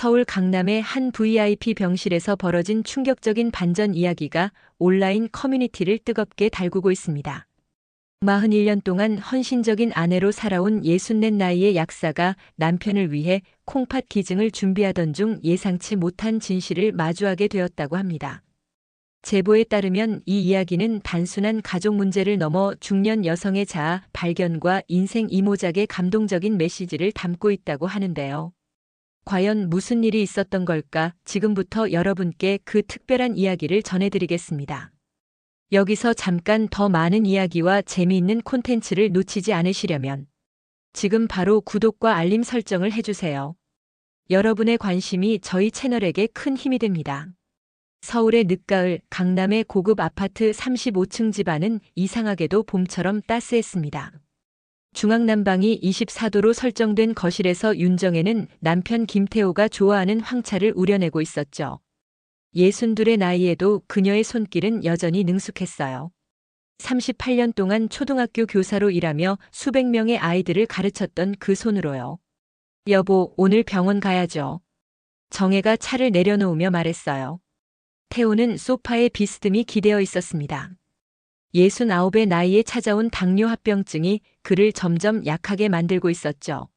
서울 강남의 한 VIP 병실에서 벌어진 충격적인 반전 이야기가 온라인 커뮤니티를 뜨겁게 달구고 있습니다. 41년 동안 헌신적인 아내로 살아온 64 나이의 약사가 남편을 위해 콩팥 기증을 준비하던 중 예상치 못한 진실을 마주하게 되었다고 합니다. 제보에 따르면 이 이야기는 단순한 가족 문제를 넘어 중년 여성의 자아 발견과 인생 이모작의 감동적인 메시지를 담고 있다고 하는데요. 과연 무슨 일이 있었던 걸까? 지금부터 여러분께 그 특별한 이야기를 전해드리겠습니다. 여기서 잠깐 더 많은 이야기와 재미있는 콘텐츠를 놓치지 않으시려면 지금 바로 구독과 알림 설정을 해주세요. 여러분의 관심이 저희 채널에게 큰 힘이 됩니다. 서울의 늦가을 강남의 고급 아파트 35층 집안은 이상하게도 봄처럼 따스했습니다. 중앙난방이 24도로 설정된 거실에서 윤정혜는 남편 김태호가 좋아하는 황차를 우려내고 있었죠. 62의 나이에도 그녀의 손길은 여전히 능숙했어요. 38년 동안 초등학교 교사로 일하며 수백 명의 아이들을 가르쳤던 그 손으로요. 여보, 오늘 병원 가야죠. 정혜가 차를 내려놓으며 말했어요. 태호는 소파에 비스듬히 기대어 있었습니다. 69의 나이에 찾아온 당뇨 합병증이 그를 점점 약하게 만들고 있었죠.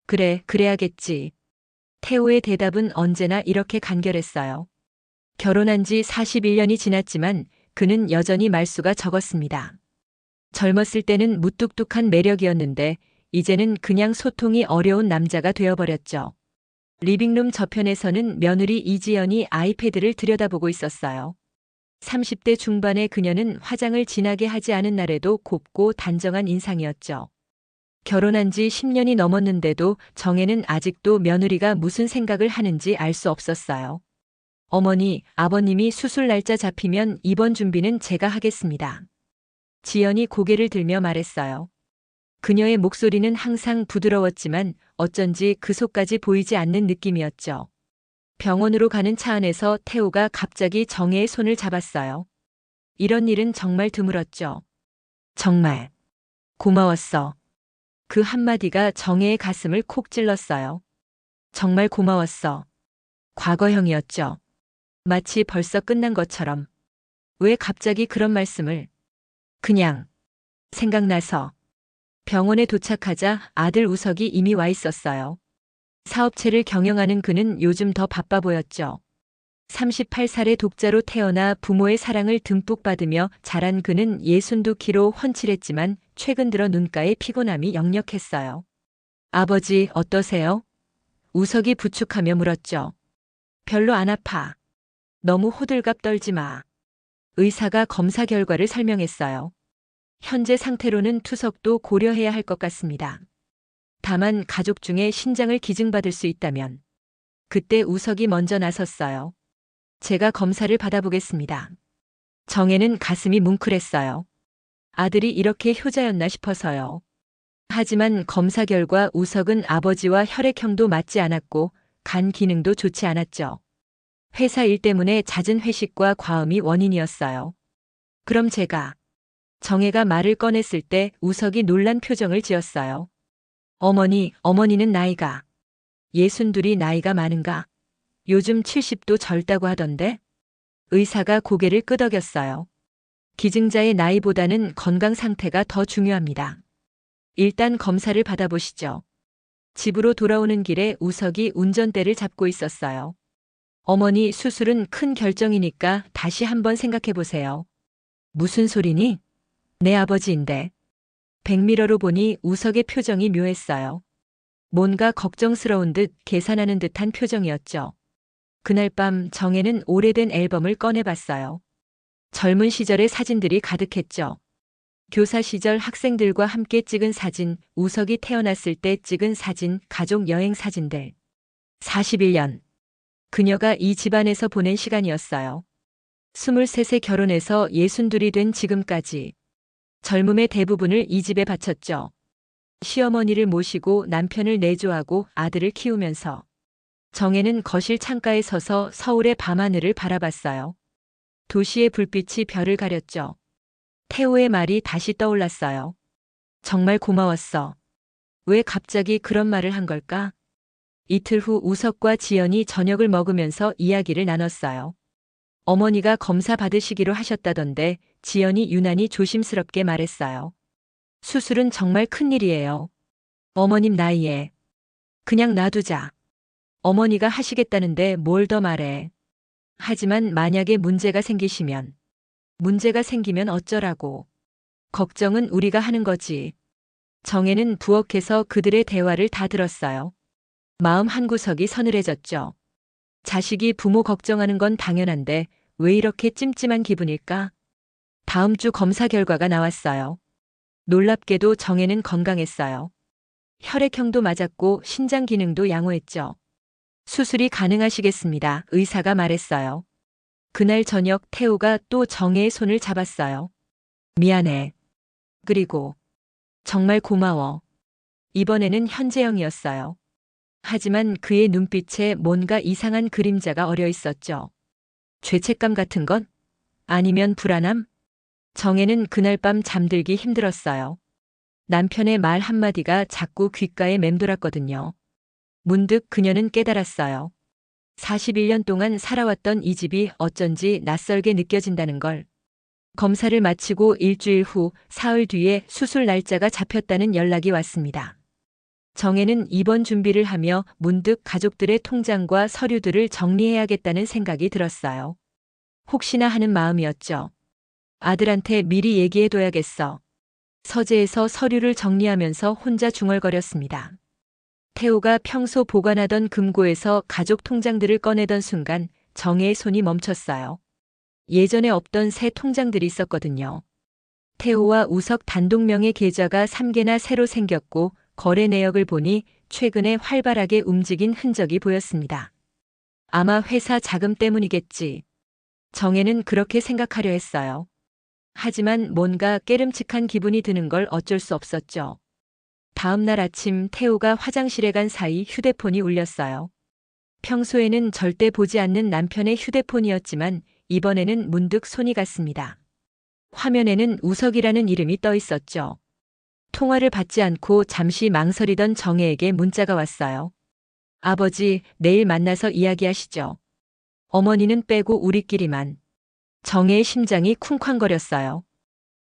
그래, 그래야겠지. 태호의 대답은 언제나 이렇게 간결했어요. 결혼한 지 41년이 지났지만 그는 여전히 말수가 적었습니다. 젊었을 때는 무뚝뚝한 매력이었는데 이제는 그냥 소통이 어려운 남자가 되어버렸죠. 리빙룸 저편에서는 며느리 이지연이 아이패드를 들여다보고 있었어요. 30대 중반의 그녀는 화장을 진하게 하지 않은 날에도 곱고 단정한 인상이었죠. 결혼한 지 10년이 넘었는데도 정혜는 아직도 며느리가 무슨 생각을 하는지 알 수 없었어요. 어머니, 아버님이 수술 날짜 잡히면 입원 준비는 제가 하겠습니다. 지연이 고개를 들며 말했어요. 그녀의 목소리는 항상 부드러웠지만 어쩐지 그 속까지 보이지 않는 느낌이었죠. 병원으로 가는 차 안에서 태호가 갑자기 정혜의 손을 잡았어요. 이런 일은 정말 드물었죠. 정말 고마웠어. 그 한마디가 정혜의 가슴을 콕 찔렀어요. 정말 고마웠어. 과거형이었죠. 마치 벌써 끝난 것처럼. 왜 갑자기 그런 말씀을? 그냥 생각나서. 병원에 도착하자 아들 우석이 이미 와 있었어요. 사업체를 경영하는 그는 요즘 더 바빠 보였죠. 38살의 독자로 태어나 부모의 사랑을 듬뿍 받으며 자란 그는 62kg 훤칠했지만 최근 들어 눈가에 피곤함이 역력했어요. 아버지, 어떠세요? 우석이 부축하며 물었죠. 별로 안 아파. 너무 호들갑 떨지 마. 의사가 검사 결과를 설명했어요. 현재 상태로는 투석도 고려해야 할 것 같습니다. 다만 가족 중에 신장을 기증받을 수 있다면 그때 우석이 먼저 나섰어요. 제가 검사를 받아보겠습니다. 정혜는 가슴이 뭉클했어요. 아들이 이렇게 효자였나 싶어서요. 하지만 검사 결과 우석은 아버지와 혈액형도 맞지 않았고 간 기능도 좋지 않았죠. 회사 일 때문에 잦은 회식과 과음이 원인이었어요. 그럼 제가 정혜가 말을 꺼냈을 때 우석이 놀란 표정을 지었어요. 어머니는 나이가 62이 나이가 많은가? 요즘 70도 젊다고 하던데? 의사가 고개를 끄덕였어요. 기증자의 나이보다는 건강 상태가 더 중요합니다. 일단 검사를 받아보시죠. 집으로 돌아오는 길에 우석이 운전대를 잡고 있었어요. 어머니, 수술은 큰 결정이니까 다시 한번 생각해 보세요. 무슨 소리니? 내 아버지인데. 백미러로 보니 우석의 표정이 묘했어요. 뭔가 걱정스러운 듯 계산하는 듯한 표정이었죠. 그날 밤 정혜는 오래된 앨범을 꺼내봤어요. 젊은 시절의 사진들이 가득했죠. 교사 시절 학생들과 함께 찍은 사진, 우석이 태어났을 때 찍은 사진, 가족 여행 사진들. 41년. 그녀가 이 집안에서 보낸 시간이었어요. 23세 결혼해서 62이 된 지금까지. 젊음의 대부분을 이 집에 바쳤죠. 시어머니를 모시고 남편을 내조하고 아들을 키우면서. 정혜는 거실 창가에 서서 서울의 밤하늘을 바라봤어요. 도시의 불빛이 별을 가렸죠. 태호의 말이 다시 떠올랐어요. 정말 고마웠어. 왜 갑자기 그런 말을 한 걸까? 이틀 후 우석과 지연이 저녁을 먹으면서 이야기를 나눴어요. 어머니가 검사 받으시기로 하셨다던데 지연이 유난히 조심스럽게 말했어요. 수술은 정말 큰일이에요. 어머님 나이에. 그냥 놔두자. 어머니가 하시겠다는데 뭘 더 말해. 하지만 만약에 문제가 생기시면. 문제가 생기면 어쩌라고. 걱정은 우리가 하는 거지. 정혜는 부엌에서 그들의 대화를 다 들었어요. 마음 한구석이 서늘해졌죠. 자식이 부모 걱정하는 건 당연한데 왜 이렇게 찜찜한 기분일까? 다음 주 검사 결과가 나왔어요. 놀랍게도 정혜는 건강했어요. 혈액형도 맞았고 신장 기능도 양호했죠. 수술이 가능하시겠습니다. 의사가 말했어요. 그날 저녁 태우가 또 정혜의 손을 잡았어요. 미안해. 그리고 정말 고마워. 이번에는 현재형이었어요. 하지만 그의 눈빛에 뭔가 이상한 그림자가 어려 있었죠. 죄책감 같은 건? 아니면 불안함? 정혜는 그날 밤 잠들기 힘들었어요. 남편의 말 한마디가 자꾸 귓가에 맴돌았거든요. 문득 그녀는 깨달았어요. 41년 동안 살아왔던 이 집이 어쩐지 낯설게 느껴진다는 걸. 검사를 마치고 일주일 후 사흘 뒤에 수술 날짜가 잡혔다는 연락이 왔습니다. 정혜는 입원 준비를 하며 문득 가족들의 통장과 서류들을 정리해야겠다는 생각이 들었어요. 혹시나 하는 마음이었죠. 아들한테 미리 얘기해둬야겠어. 서재에서 서류를 정리하면서 혼자 중얼거렸습니다. 태호가 평소 보관하던 금고에서 가족 통장들을 꺼내던 순간 정혜의 손이 멈췄어요. 예전에 없던 새 통장들이 있었거든요. 태호와 우석 단독명의 계좌가 3개나 새로 생겼고 거래 내역을 보니 최근에 활발하게 움직인 흔적이 보였습니다. 아마 회사 자금 때문이겠지. 정혜는 그렇게 생각하려 했어요. 하지만 뭔가 깨름칙한 기분이 드는 걸 어쩔 수 없었죠. 다음 날 아침 태호가 화장실에 간 사이 휴대폰이 울렸어요. 평소에는 절대 보지 않는 남편의 휴대폰이었지만 이번에는 문득 손이 갔습니다. 화면에는 우석이라는 이름이 떠 있었죠. 통화를 받지 않고 잠시 망설이던 정혜에게 문자가 왔어요. 아버지, 내일 만나서 이야기하시죠. 어머니는 빼고 우리끼리만. 정혜의 심장이 쿵쾅거렸어요.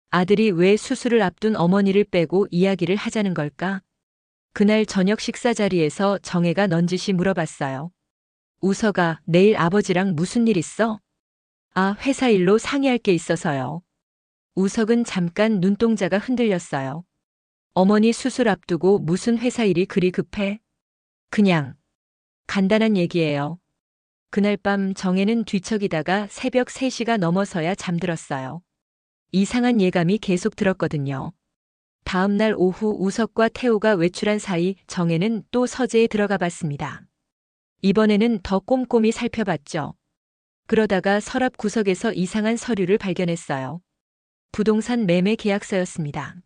아들이 왜 수술을 앞둔 어머니를 빼고 이야기를 하자는 걸까? 그날 저녁 식사 자리에서 정혜가 넌지시 물어봤어요. 우석아, 내일 아버지랑 무슨 일 있어? 아, 회사 일로 상의할 게 있어서요. 우석은 잠깐 눈동자가 흔들렸어요. 어머니 수술 앞두고 무슨 회사 일이 그리 급해? 그냥 간단한 얘기예요. 그날 밤 정혜는 뒤척이다가 새벽 3시가 넘어서야 잠들었어요. 이상한 예감이 계속 들었거든요. 다음 날 오후 우석과 태호가 외출한 사이 정혜는 또 서재에 들어가 봤습니다. 이번에는 더 꼼꼼히 살펴봤죠. 그러다가 서랍 구석에서 이상한 서류를 발견했어요. 부동산 매매 계약서였습니다.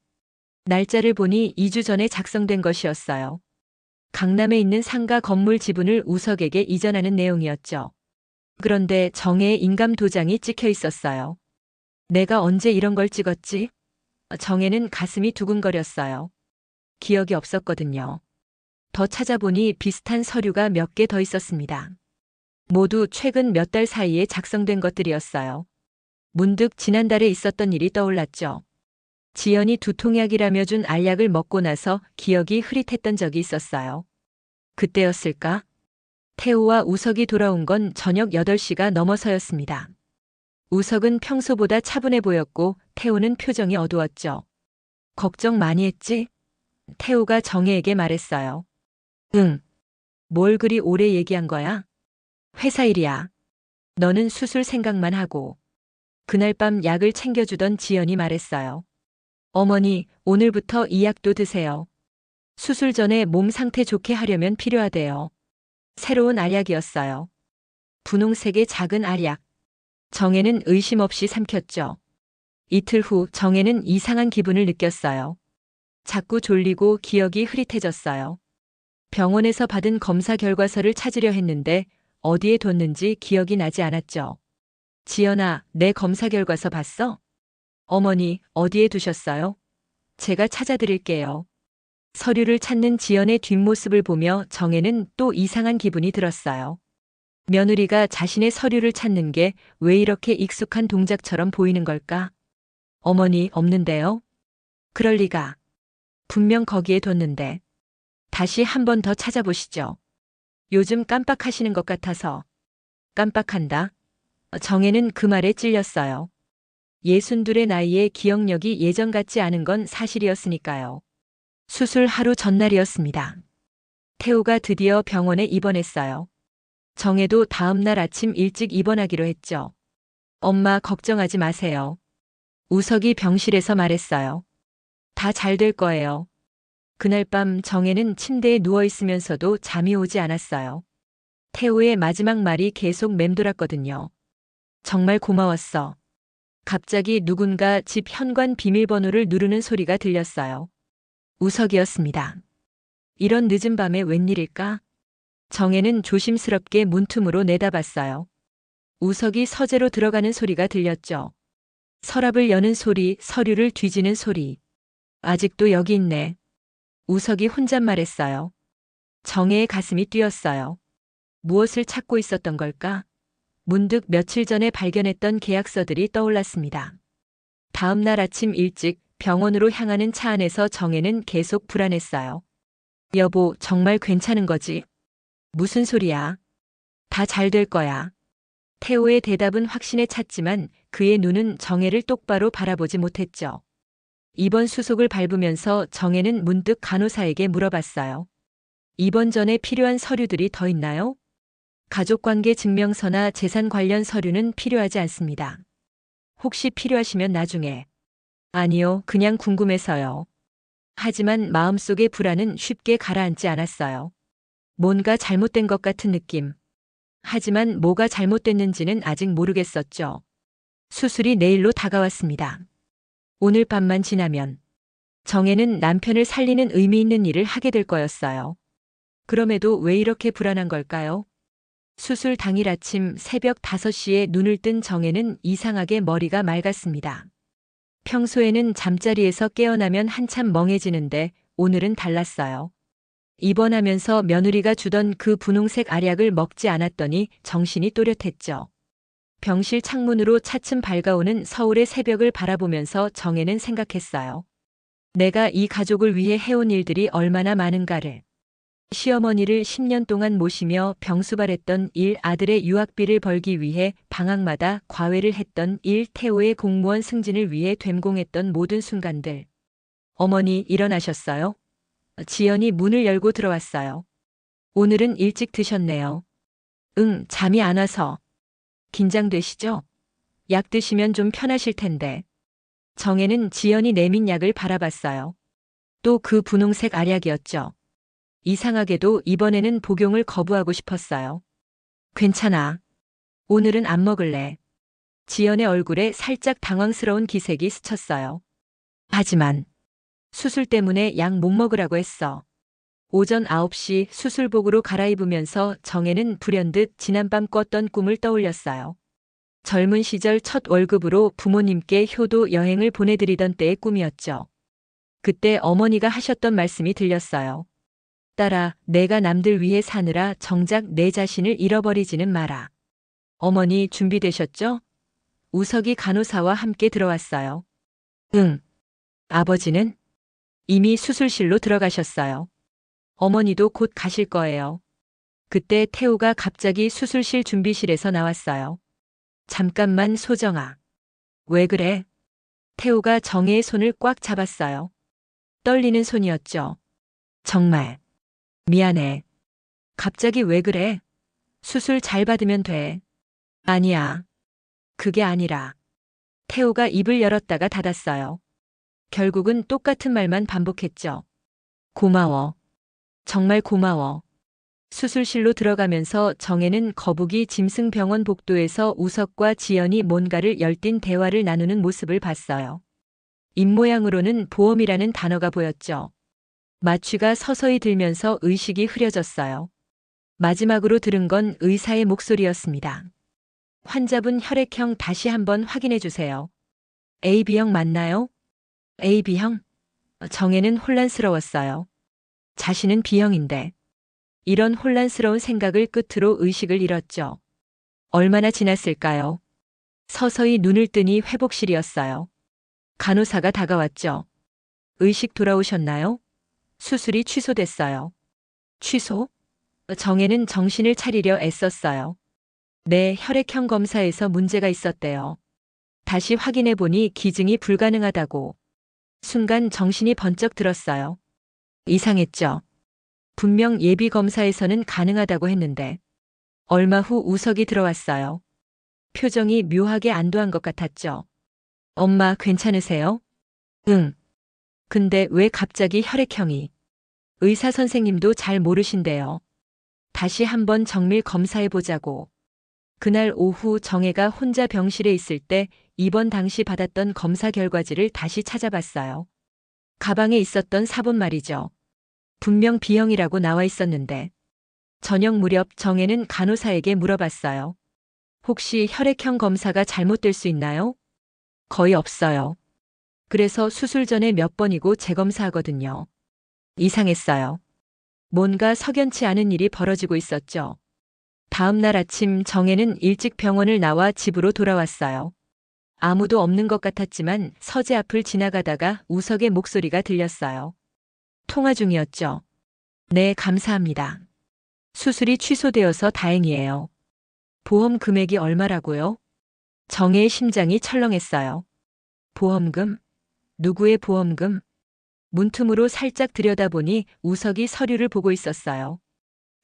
날짜를 보니 2주 전에 작성된 것이었어요. 강남에 있는 상가 건물 지분을 우석에게 이전하는 내용이었죠. 그런데 정혜의 인감 도장이 찍혀 있었어요. 내가 언제 이런 걸 찍었지? 정혜는 가슴이 두근거렸어요. 기억이 없었거든요. 더 찾아보니 비슷한 서류가 몇 개 더 있었습니다. 모두 최근 몇 달 사이에 작성된 것들이었어요. 문득 지난달에 있었던 일이 떠올랐죠. 지연이 두통약이라며 준 알약을 먹고 나서 기억이 흐릿했던 적이 있었어요. 그때였을까? 태호와 우석이 돌아온 건 저녁 8시가 넘어서였습니다. 우석은 평소보다 차분해 보였고 태호는 표정이 어두웠죠. 걱정 많이 했지? 태호가 정혜에게 말했어요. 응. 뭘 그리 오래 얘기한 거야? 회사 일이야. 너는 수술 생각만 하고. 그날 밤 약을 챙겨주던 지연이 말했어요. 어머니, 오늘부터 이 약도 드세요. 수술 전에 몸 상태 좋게 하려면 필요하대요. 새로운 알약이었어요. 분홍색의 작은 알약. 정혜는 의심 없이 삼켰죠. 이틀 후 정혜는 이상한 기분을 느꼈어요. 자꾸 졸리고 기억이 흐릿해졌어요. 병원에서 받은 검사 결과서를 찾으려 했는데 어디에 뒀는지 기억이 나지 않았죠. 지연아, 내 검사 결과서 봤어? 어머니, 어디에 두셨어요? 제가 찾아드릴게요. 서류를 찾는 지연의 뒷모습을 보며 정혜는 또 이상한 기분이 들었어요. 며느리가 자신의 서류를 찾는 게 왜 이렇게 익숙한 동작처럼 보이는 걸까? 어머니 없는데요? 그럴 리가. 분명 거기에 뒀는데. 다시 한 번 더 찾아보시죠. 요즘 깜빡하시는 것 같아서. 깜빡한다. 정혜는 그 말에 찔렸어요. 62의 나이에 기억력이 예전 같지 않은 건 사실이었으니까요. 수술 하루 전날이었습니다. 태우가 드디어 병원에 입원했어요. 정혜도 다음 날 아침 일찍 입원하기로 했죠. 엄마 걱정하지 마세요. 우석이 병실에서 말했어요. 다 잘 될 거예요. 그날 밤 정혜는 침대에 누워 있으면서도 잠이 오지 않았어요. 태우의 마지막 말이 계속 맴돌았거든요. 정말 고마웠어. 갑자기 누군가 집 현관 비밀번호를 누르는 소리가 들렸어요. 우석이었습니다. 이런 늦은 밤에 웬일일까? 정혜는 조심스럽게 문틈으로 내다봤어요. 우석이 서재로 들어가는 소리가 들렸죠. 서랍을 여는 소리, 서류를 뒤지는 소리. 아직도 여기 있네. 우석이 혼잣말했어요. 정혜의 가슴이 뛰었어요. 무엇을 찾고 있었던 걸까? 문득 며칠 전에 발견했던 계약서들이 떠올랐습니다. 다음 날 아침 일찍 병원으로 향하는 차 안에서 정혜는 계속 불안했어요. 여보, 정말 괜찮은 거지? 무슨 소리야? 다 잘 될 거야. 태호의 대답은 확신에 찼지만 그의 눈은 정혜를 똑바로 바라보지 못했죠. 입원 수속을 밟으면서 정혜는 문득 간호사에게 물어봤어요. 입원 전에 필요한 서류들이 더 있나요? 가족관계 증명서나 재산 관련 서류는 필요하지 않습니다. 혹시 필요하시면 나중에. 아니요, 그냥 궁금해서요. 하지만 마음속의 불안은 쉽게 가라앉지 않았어요. 뭔가 잘못된 것 같은 느낌. 하지만 뭐가 잘못됐는지는 아직 모르겠었죠. 수술이 내일로 다가왔습니다. 오늘 밤만 지나면 정혜는 남편을 살리는 의미 있는 일을 하게 될 거였어요. 그럼에도 왜 이렇게 불안한 걸까요? 수술 당일 아침 새벽 5시에 눈을 뜬 정혜는 이상하게 머리가 맑았습니다. 평소에는 잠자리에서 깨어나면 한참 멍해지는데 오늘은 달랐어요. 입원하면서 며느리가 주던 그 분홍색 알약을 먹지 않았더니 정신이 또렷했죠. 병실 창문으로 차츰 밝아오는 서울의 새벽을 바라보면서 정혜는 생각했어요. 내가 이 가족을 위해 해온 일들이 얼마나 많은가를. 시어머니를 10년 동안 모시며 병수발했던 일, 아들의 유학비를 벌기 위해 방학마다 과외를 했던 일, 태호의 공무원 승진을 위해 dem공했던 모든 순간들. 어머니 일어나셨어요? 지연이 문을 열고 들어왔어요. 오늘은 일찍 드셨네요. 응, 잠이 안 와서. 긴장되시죠? 약 드시면 좀 편하실 텐데. 정혜는 지연이 내민 약을 바라봤어요. 또 그 분홍색 알약이었죠. 이상하게도 이번에는 복용을 거부하고 싶었어요. 괜찮아. 오늘은 안 먹을래. 지연의 얼굴에 살짝 당황스러운 기색이 스쳤어요. 하지만 수술 때문에 약 못 먹으라고 했어. 오전 9시 수술복으로 갈아입으면서 정혜는 불현듯 지난밤 꿨던 꿈을 떠올렸어요. 젊은 시절 첫 월급으로 부모님께 효도 여행을 보내드리던 때의 꿈이었죠. 그때 어머니가 하셨던 말씀이 들렸어요. 딸아, 내가 남들 위해 사느라 정작 내 자신을 잃어버리지는 마라. 어머니 준비되셨죠? 우석이 간호사와 함께 들어왔어요. 응. 아버지는? 이미 수술실로 들어가셨어요. 어머니도 곧 가실 거예요. 그때 태우가 갑자기 수술실 준비실에서 나왔어요. 잠깐만 소정아. 왜 그래? 태우가 정혜의 손을 꽉 잡았어요. 떨리는 손이었죠. 정말. 미안해. 갑자기 왜 그래? 수술 잘 받으면 돼. 아니야. 그게 아니라. 태우가 입을 열었다가 닫았어요. 결국은 똑같은 말만 반복했죠. 고마워. 정말 고마워. 수술실로 들어가면서 정혜는 거북이 짐승병원 복도에서 우석과 지연이 뭔가를 열띤 대화를 나누는 모습을 봤어요. 입모양으로는 보험이라는 단어가 보였죠. 마취가 서서히 들면서 의식이 흐려졌어요. 마지막으로 들은 건 의사의 목소리였습니다. 환자분 혈액형 다시 한번 확인해 주세요. AB형 맞나요? AB형? 정혜는 혼란스러웠어요. 자신은 B형인데. 이런 혼란스러운 생각을 끝으로 의식을 잃었죠. 얼마나 지났을까요? 서서히 눈을 뜨니 회복실이었어요. 간호사가 다가왔죠. 의식 돌아오셨나요? 수술이 취소됐어요. 취소? 정혜는 정신을 차리려 애썼어요. 네, 혈액형 검사에서 문제가 있었대요. 다시 확인해 보니 기증이 불가능하다고. 순간 정신이 번쩍 들었어요. 이상했죠. 분명 예비 검사에서는 가능하다고 했는데. 얼마 후 우석이 들어왔어요. 표정이 묘하게 안도한 것 같았죠. 엄마 괜찮으세요? 응. 근데 왜 갑자기 혈액형이? 의사 선생님도 잘 모르신대요. 다시 한번 정밀 검사해 보자고. 그날 오후 정혜가 혼자 병실에 있을 때 입원 당시 받았던 검사 결과지를 다시 찾아봤어요. 가방에 있었던 사본 말이죠. 분명 B형이라고 나와 있었는데. 저녁 무렵 정혜는 간호사에게 물어봤어요. 혹시 혈액형 검사가 잘못될 수 있나요? 거의 없어요. 그래서 수술 전에 몇 번이고 재검사하거든요. 이상했어요. 뭔가 석연치 않은 일이 벌어지고 있었죠. 다음 날 아침 정혜는 일찍 병원을 나와 집으로 돌아왔어요. 아무도 없는 것 같았지만 서재 앞을 지나가다가 우석의 목소리가 들렸어요. 통화 중이었죠. 네, 감사합니다. 수술이 취소되어서 다행이에요. 보험 금액이 얼마라고요? 정혜의 심장이 철렁했어요. 보험금? 누구의 보험금? 문틈으로 살짝 들여다보니 우석이 서류를 보고 있었어요.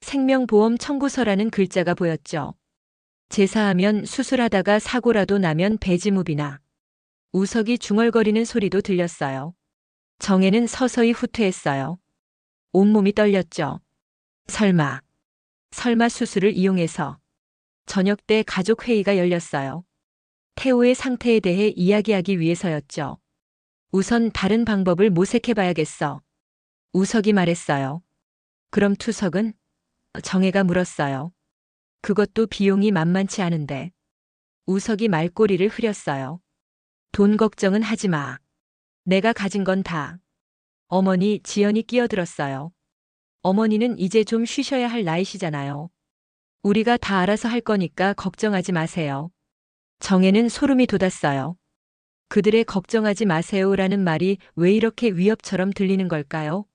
생명보험 청구서라는 글자가 보였죠. 제사하면 수술하다가 사고라도 나면 배지무비나. 우석이 중얼거리는 소리도 들렸어요. 정혜는 서서히 후퇴했어요. 온몸이 떨렸죠. 설마 수술을 이용해서. 저녁 때 가족 회의가 열렸어요. 태호의 상태에 대해 이야기하기 위해서였죠. 우선 다른 방법을 모색해봐야겠어. 우석이 말했어요. 그럼 투석은? 정혜가 물었어요. 그것도 비용이 만만치 않은데. 우석이 말꼬리를 흐렸어요. 돈 걱정은 하지 마. 내가 가진 건 다. 어머니 지연이 끼어들었어요. 어머니는 이제 좀 쉬셔야 할 나이시잖아요. 우리가 다 알아서 할 거니까 걱정하지 마세요. 정혜는 소름이 돋았어요. 그들의 걱정하지 마세요라는 말이 왜 이렇게 위협처럼 들리는 걸까요?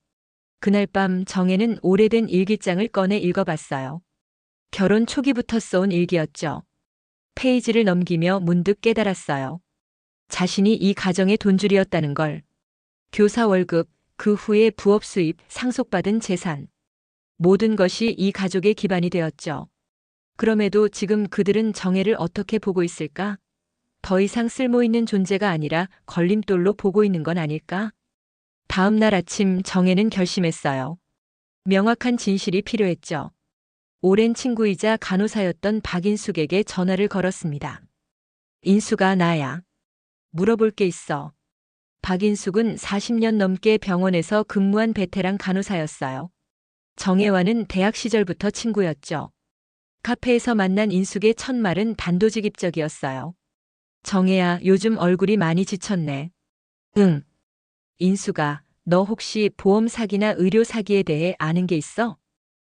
그날 밤 정혜는 오래된 일기장을 꺼내 읽어봤어요. 결혼 초기부터 써온 일기였죠. 페이지를 넘기며 문득 깨달았어요. 자신이 이 가정의 돈줄이었다는 걸. 교사 월급, 그 후에 부업 수입, 상속받은 재산. 모든 것이 이 가족의 기반이 되었죠. 그럼에도 지금 그들은 정혜를 어떻게 보고 있을까? 더 이상 쓸모있는 존재가 아니라 걸림돌로 보고 있는 건 아닐까? 다음 날 아침 정혜는 결심했어요. 명확한 진실이 필요했죠. 오랜 친구이자 간호사였던 박인숙에게 전화를 걸었습니다. 인숙아, 나야. 물어볼 게 있어. 박인숙은 40년 넘게 병원에서 근무한 베테랑 간호사였어요. 정혜와는 대학 시절부터 친구였죠. 카페에서 만난 인숙의 첫 말은 단도직입적이었어요. 정혜야, 요즘 얼굴이 많이 지쳤네. 응. 인숙아, 너 혹시 보험 사기나 의료 사기에 대해 아는 게 있어?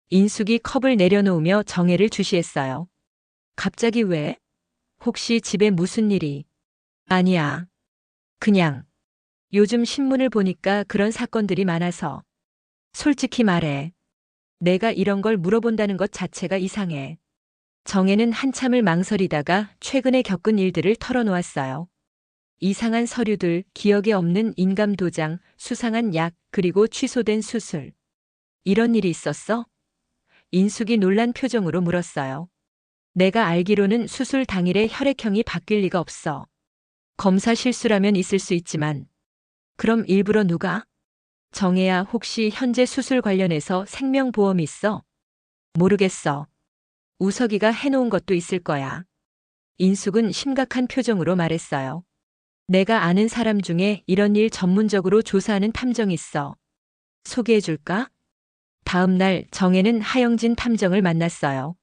인숙이 컵을 내려놓으며 정혜를 주시했어요. 갑자기 왜? 혹시 집에 무슨 일이? 아니야. 그냥. 요즘 신문을 보니까 그런 사건들이 많아서. 솔직히 말해. 내가 이런 걸 물어본다는 것 자체가 이상해. 정혜는 한참을 망설이다가 최근에 겪은 일들을 털어놓았어요. 이상한 서류들, 기억에 없는 인감 도장, 수상한 약, 그리고 취소된 수술. 이런 일이 있었어? 인숙이 놀란 표정으로 물었어요. 내가 알기로는 수술 당일에 혈액형이 바뀔 리가 없어. 검사 실수라면 있을 수 있지만. 그럼 일부러 누가? 정혜야, 혹시 현재 수술 관련해서 생명보험이 있어? 모르겠어. 우석이가 해놓은 것도 있을 거야. 인숙은 심각한 표정으로 말했어요. 내가 아는 사람 중에 이런 일 전문적으로 조사하는 탐정이 있어. 소개해줄까? 다음 날 정혜는 하영진 탐정을 만났어요.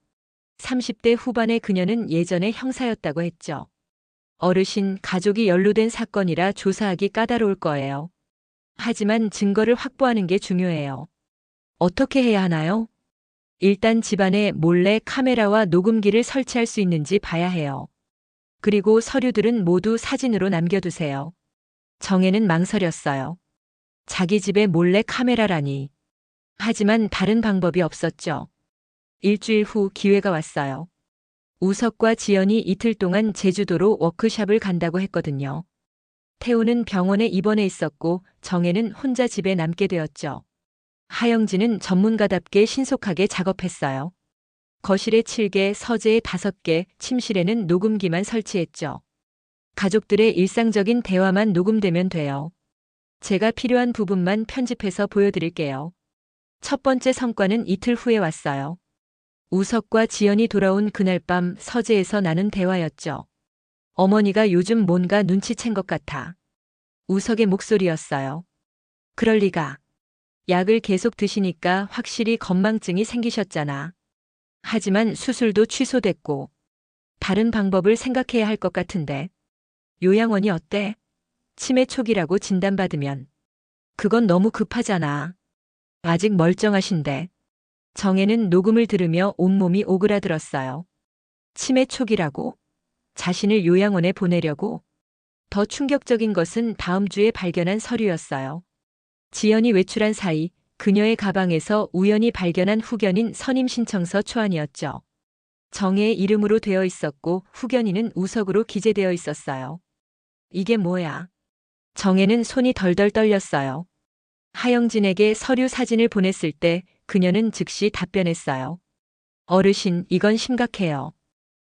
30대 후반의 그녀는 예전에 형사였다고 했죠. 어르신, 가족이 연루된 사건이라 조사하기 까다로울 거예요. 하지만 증거를 확보하는 게 중요해요. 어떻게 해야 하나요? 일단 집안에 몰래 카메라와 녹음기를 설치할 수 있는지 봐야 해요. 그리고 서류들은 모두 사진으로 남겨두세요. 정혜는 망설였어요. 자기 집에 몰래 카메라라니. 하지만 다른 방법이 없었죠. 일주일 후 기회가 왔어요. 우석과 지연이 이틀 동안 제주도로 워크숍을 간다고 했거든요. 태우는 병원에 입원해 있었고 정혜는 혼자 집에 남게 되었죠. 하영진은 전문가답게 신속하게 작업했어요. 거실에 7개, 서재에 5개, 침실에는 녹음기만 설치했죠. 가족들의 일상적인 대화만 녹음되면 돼요. 제가 필요한 부분만 편집해서 보여드릴게요. 첫 번째 성과는 이틀 후에 왔어요. 우석과 지연이 돌아온 그날 밤 서재에서 나눈 대화였죠. 어머니가 요즘 뭔가 눈치챈 것 같아. 우석의 목소리였어요. 그럴 리가. 약을 계속 드시니까 확실히 건망증이 생기셨잖아. 하지만 수술도 취소됐고 다른 방법을 생각해야 할 것 같은데. 요양원이 어때? 치매 초기라고 진단받으면. 그건 너무 급하잖아. 아직 멀쩡하신데. 정혜는 녹음을 들으며 온몸이 오그라들었어요. 치매 초기라고? 자신을 요양원에 보내려고? 더 충격적인 것은 다음 주에 발견한 서류였어요. 지연이 외출한 사이 그녀의 가방에서 우연히 발견한 후견인 선임 신청서 초안이었죠. 정혜의 이름으로 되어 있었고 후견인은 우석으로 기재되어 있었어요. 이게 뭐야? 정혜는 손이 덜덜 떨렸어요. 하영진에게 서류 사진을 보냈을 때 그녀는 즉시 답변했어요. 어르신, 이건 심각해요.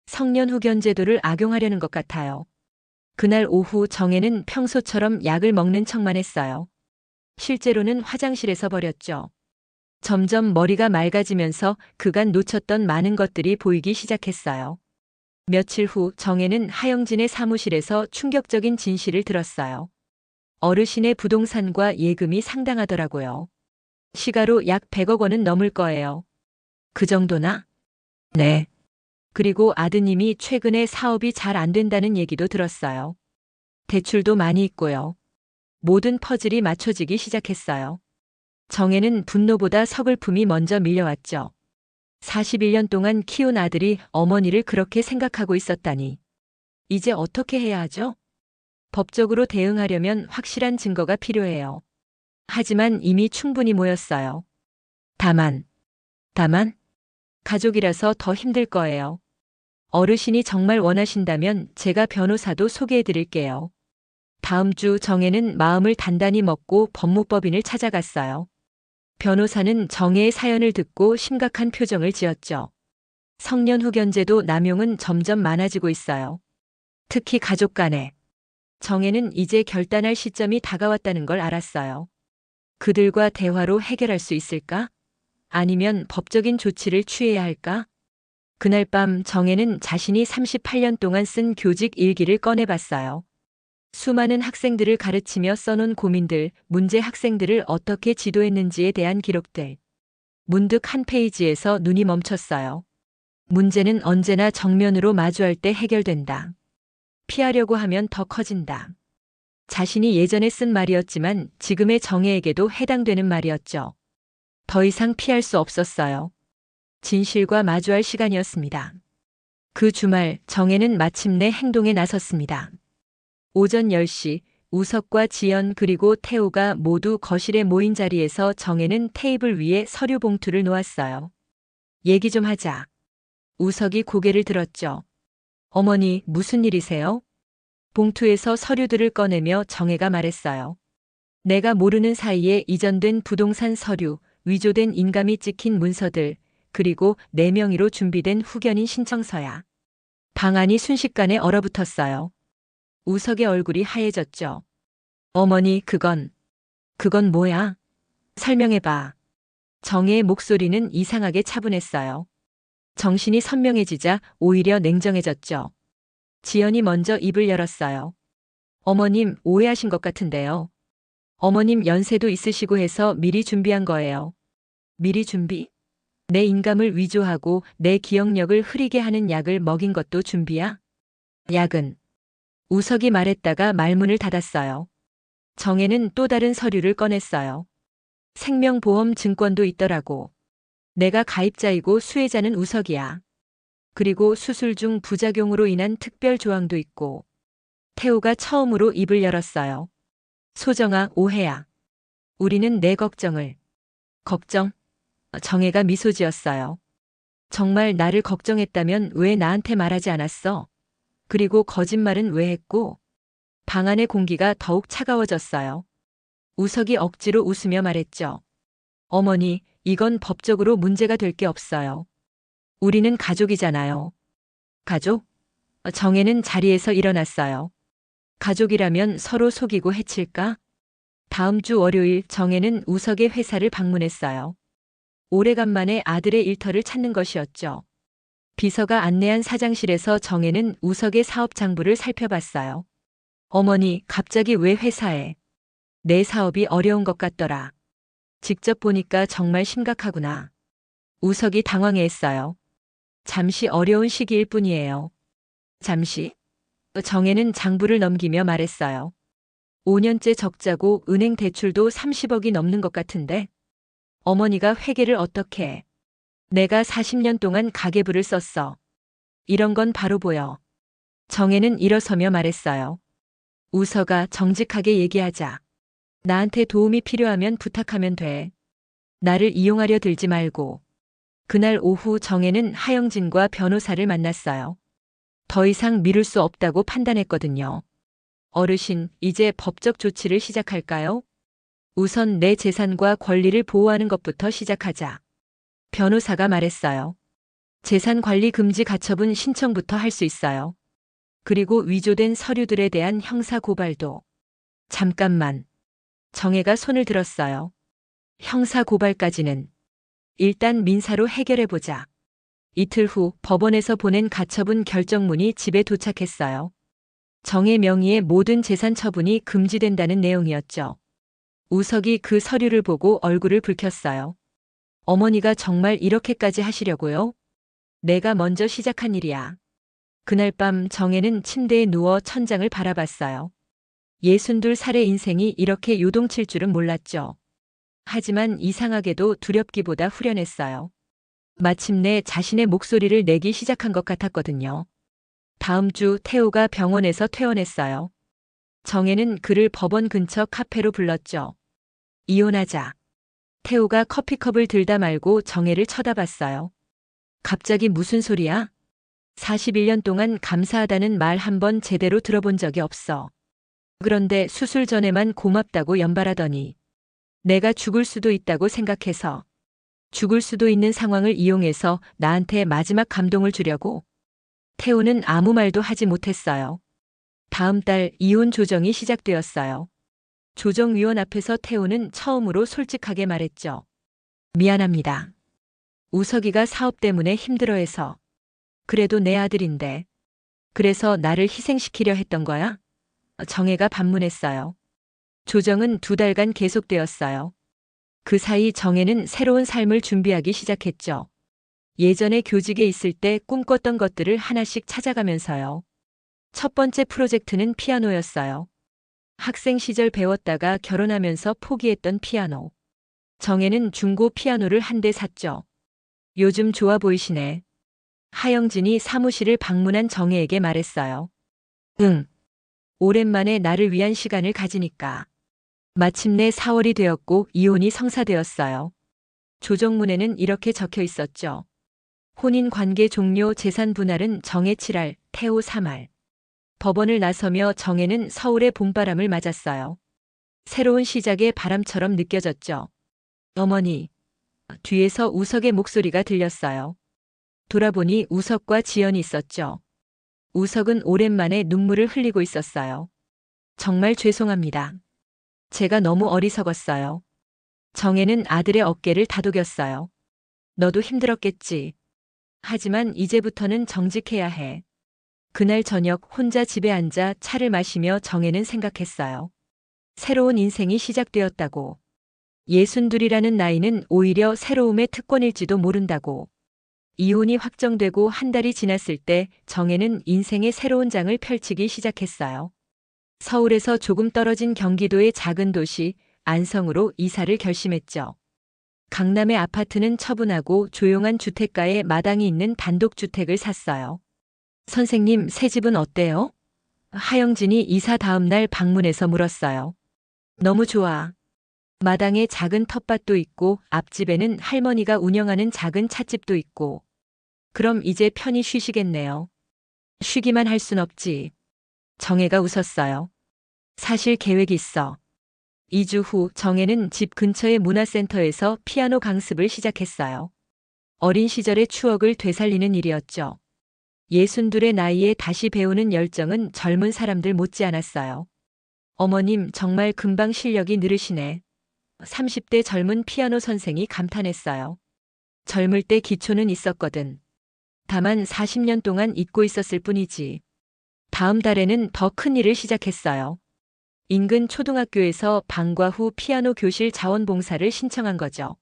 성년 후견 제도를 악용하려는 것 같아요. 그날 오후 정혜는 평소처럼 약을 먹는 척만 했어요. 실제로는 화장실에서 버렸죠. 점점 머리가 맑아지면서 그간 놓쳤던 많은 것들이 보이기 시작했어요. 며칠 후 정혜는 하영진의 사무실에서 충격적인 진실을 들었어요. 어르신의 부동산과 예금이 상당하더라고요. 시가로 약 100억 원은 넘을 거예요. 그 정도나? 네. 그리고 아드님이 최근에 사업이 잘 안 된다는 얘기도 들었어요. 대출도 많이 있고요. 모든 퍼즐이 맞춰지기 시작했어요. 정혜는 분노보다 서글픔이 먼저 밀려왔죠. 41년 동안 키운 아들이 어머니를 그렇게 생각하고 있었다니. 이제 어떻게 해야 하죠? 법적으로 대응하려면 확실한 증거가 필요해요. 하지만 이미 충분히 모였어요. 다만, 가족이라서 더 힘들 거예요. 어르신이 정말 원하신다면 제가 변호사도 소개해 드릴게요. 다음 주 정혜는 마음을 단단히 먹고 법무법인을 찾아갔어요. 변호사는 정혜의 사연을 듣고 심각한 표정을 지었죠. 성년 후견제도 남용은 점점 많아지고 있어요. 특히 가족 간에. 정혜는 이제 결단할 시점이 다가왔다는 걸 알았어요. 그들과 대화로 해결할 수 있을까? 아니면 법적인 조치를 취해야 할까? 그날 밤 정혜는 자신이 38년 동안 쓴 교직 일기를 꺼내봤어요. 수많은 학생들을 가르치며 써놓은 고민들, 문제 학생들을 어떻게 지도했는지에 대한 기록들. 문득 한 페이지에서 눈이 멈췄어요. 문제는 언제나 정면으로 마주할 때 해결된다. 피하려고 하면 더 커진다. 자신이 예전에 쓴 말이었지만 지금의 정혜에게도 해당되는 말이었죠. 더 이상 피할 수 없었어요. 진실과 마주할 시간이었습니다. 그 주말 정혜는 마침내 행동에 나섰습니다. 오전 10시 우석과 지연 그리고 태우가 모두 거실에 모인 자리에서 정혜는 테이블 위에 서류 봉투를 놓았어요. 얘기 좀 하자. 우석이 고개를 들었죠. 어머니, 무슨 일이세요? 봉투에서 서류들을 꺼내며 정혜가 말했어요. 내가 모르는 사이에 이전된 부동산 서류, 위조된 인감이 찍힌 문서들, 그리고 내 명의로 준비된 후견인 신청서야. 방안이 순식간에 얼어붙었어요. 우석의 얼굴이 하얘졌죠. 어머니, 그건 뭐야? 설명해봐. 정혜의 목소리는 이상하게 차분했어요. 정신이 선명해지자 오히려 냉정해졌죠. 지연이 먼저 입을 열었어요. 어머님, 오해하신 것 같은데요. 어머님 연세도 있으시고 해서 미리 준비한 거예요. 미리 준비? 내 인감을 위조하고 내 기억력을 흐리게 하는 약을 먹인 것도 준비야? 약은? 우석이 말했다가 말문을 닫았어요. 정혜는 또 다른 서류를 꺼냈어요. 생명보험 증권도 있더라고. 내가 가입자이고 수혜자는 우석이야. 그리고 수술 중 부작용으로 인한 특별 조항도 있고. 태호가 처음으로 입을 열었어요. 소정아, 오해야. 우리는 내 걱정을. 걱정? 정혜가 미소 지었어요. 정말 나를 걱정했다면 왜 나한테 말하지 않았어? 그리고 거짓말은 왜 했고? 방 안의 공기가 더욱 차가워졌어요. 우석이 억지로 웃으며 말했죠. 어머니, 이건 법적으로 문제가 될 게 없어요. 우리는 가족이잖아요. 가족? 정혜는 자리에서 일어났어요. 가족이라면 서로 속이고 해칠까? 다음 주 월요일 정혜는 우석의 회사를 방문했어요. 오래간만에 아들의 일터를 찾는 것이었죠. 비서가 안내한 사장실에서 정혜는 우석의 사업 장부를 살펴봤어요. 어머니, 갑자기 왜 회사에? 내 사업이 어려운 것 같더라. 직접 보니까 정말 심각하구나. 우석이 당황해했어요. 잠시 어려운 시기일 뿐이에요. 잠시? 정혜는 장부를 넘기며 말했어요. 5년째 적자고 은행 대출도 30억이 넘는 것 같은데? 어머니가 회계를 어떻게 해? 내가 40년 동안 가계부를 썼어. 이런 건 바로 보여. 정혜는 일어서며 말했어요. 우석아, 정직하게 얘기하자. 나한테 도움이 필요하면 부탁하면 돼. 나를 이용하려 들지 말고. 그날 오후 정혜는 하영진과 변호사를 만났어요. 더 이상 미룰 수 없다고 판단했거든요. 어르신, 이제 법적 조치를 시작할까요? 우선 내 재산과 권리를 보호하는 것부터 시작하자. 변호사가 말했어요. 재산 관리 금지 가처분 신청부터 할 수 있어요. 그리고 위조된 서류들에 대한 형사 고발도. 잠깐만. 정혜가 손을 들었어요. 형사 고발까지는 일단 민사로 해결해보자. 이틀 후 법원에서 보낸 가처분 결정문이 집에 도착했어요. 정혜 명의의 모든 재산 처분이 금지된다는 내용이었죠. 우석이 그 서류를 보고 얼굴을 붉혔어요. 어머니가 정말 이렇게까지 하시려고요? 내가 먼저 시작한 일이야. 그날 밤 정혜는 침대에 누워 천장을 바라봤어요. 62살의 인생이 이렇게 요동칠 줄은 몰랐죠. 하지만 이상하게도 두렵기보다 후련했어요. 마침내 자신의 목소리를 내기 시작한 것 같았거든요. 다음 주 태호가 병원에서 퇴원했어요. 정혜는 그를 법원 근처 카페로 불렀죠. 이혼하자. 태호가 커피컵을 들다 말고 정혜를 쳐다봤어요. 갑자기 무슨 소리야? 41년 동안 감사하다는 말 한 번 제대로 들어본 적이 없어. 그런데 수술 전에만 고맙다고 연발하더니 내가 죽을 수도 있다고 생각해서 죽을 수도 있는 상황을 이용해서 나한테 마지막 감동을 주려고. 태호는 아무 말도 하지 못했어요. 다음 달 이혼 조정이 시작되었어요. 조정위원 앞에서 태호는 처음으로 솔직하게 말했죠. 미안합니다. 우석이가 사업 때문에 힘들어해서. 그래도 내 아들인데. 그래서 나를 희생시키려 했던 거야? 정혜가 반문했어요. 조정은 2달간 계속되었어요. 그 사이 정혜는 새로운 삶을 준비하기 시작했죠. 예전에 교직에 있을 때 꿈꿨던 것들을 하나씩 찾아가면서요. 첫 번째 프로젝트는 피아노였어요. 학생 시절 배웠다가 결혼하면서 포기했던 피아노. 정혜는 중고 피아노를 한 대 샀죠. 요즘 좋아 보이시네. 하영진이 사무실을 방문한 정혜에게 말했어요. 응. 오랜만에 나를 위한 시간을 가지니까. 마침내 4월이 되었고 이혼이 성사되었어요. 조정문에는 이렇게 적혀 있었죠. 혼인 관계 종료 재산 분할은 정혜 7할, 태호 3할. 법원을 나서며 정혜는 서울의 봄바람을 맞았어요. 새로운 시작의 바람처럼 느껴졌죠. 어머니. 뒤에서 우석의 목소리가 들렸어요. 돌아보니 우석과 지연이 있었죠. 우석은 오랜만에 눈물을 흘리고 있었어요. 정말 죄송합니다. 제가 너무 어리석었어요. 정혜는 아들의 어깨를 다독였어요. 너도 힘들었겠지. 하지만 이제부터는 정직해야 해. 그날 저녁 혼자 집에 앉아 차를 마시며 정혜는 생각했어요. 새로운 인생이 시작되었다고. 62이라는 나이는 오히려 새로움의 특권일지도 모른다고. 이혼이 확정되고 한 달이 지났을 때 정혜는 인생의 새로운 장을 펼치기 시작했어요. 서울에서 조금 떨어진 경기도의 작은 도시 안성으로 이사를 결심했죠. 강남의 아파트는 처분하고 조용한 주택가에 마당이 있는 단독주택을 샀어요. 선생님, 새 집은 어때요? 하영진이 이사 다음 날 방문해서 물었어요. 너무 좋아. 마당에 작은 텃밭도 있고 앞집에는 할머니가 운영하는 작은 찻집도 있고. 그럼 이제 편히 쉬시겠네요. 쉬기만 할 순 없지. 정혜가 웃었어요. 사실 계획이 있어. 2주 후 정혜는 집 근처의 문화센터에서 피아노 강습을 시작했어요. 어린 시절의 추억을 되살리는 일이었죠. 62의 나이에 다시 배우는 열정은 젊은 사람들 못지않았어요. 어머님, 정말 금방 실력이 늘으시네. 30대 젊은 피아노 선생이 감탄했어요. 젊을 때 기초는 있었거든. 다만 40년 동안 잊고 있었을 뿐이지. 다음 달에는 더 큰 일을 시작했어요. 인근 초등학교에서 방과 후 피아노 교실 자원봉사를 신청한 거죠.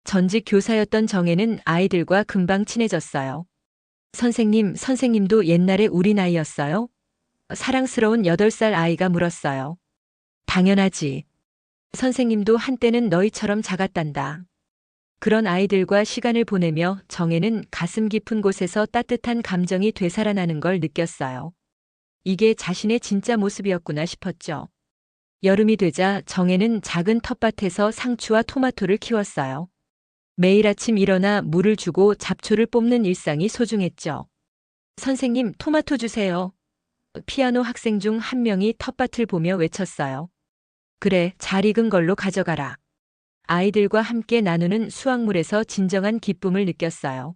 전직 교사였던 정혜는 아이들과 금방 친해졌어요. 선생님, 선생님도 옛날에 우리 나이였어요? 사랑스러운 8살 아이가 물었어요. 당연하지. 선생님도 한때는 너희처럼 작았단다. 그런 아이들과 시간을 보내며 정혜는 가슴 깊은 곳에서 따뜻한 감정이 되살아나는 걸 느꼈어요. 이게 자신의 진짜 모습이었구나 싶었죠. 여름이 되자 정혜는 작은 텃밭에서 상추와 토마토를 키웠어요. 매일 아침 일어나 물을 주고 잡초를 뽑는 일상이 소중했죠. 선생님, 토마토 주세요. 피아노 학생 중 한 명이 텃밭을 보며 외쳤어요. 그래, 잘 익은 걸로 가져가라. 아이들과 함께 나누는 수확물에서 진정한 기쁨을 느꼈어요.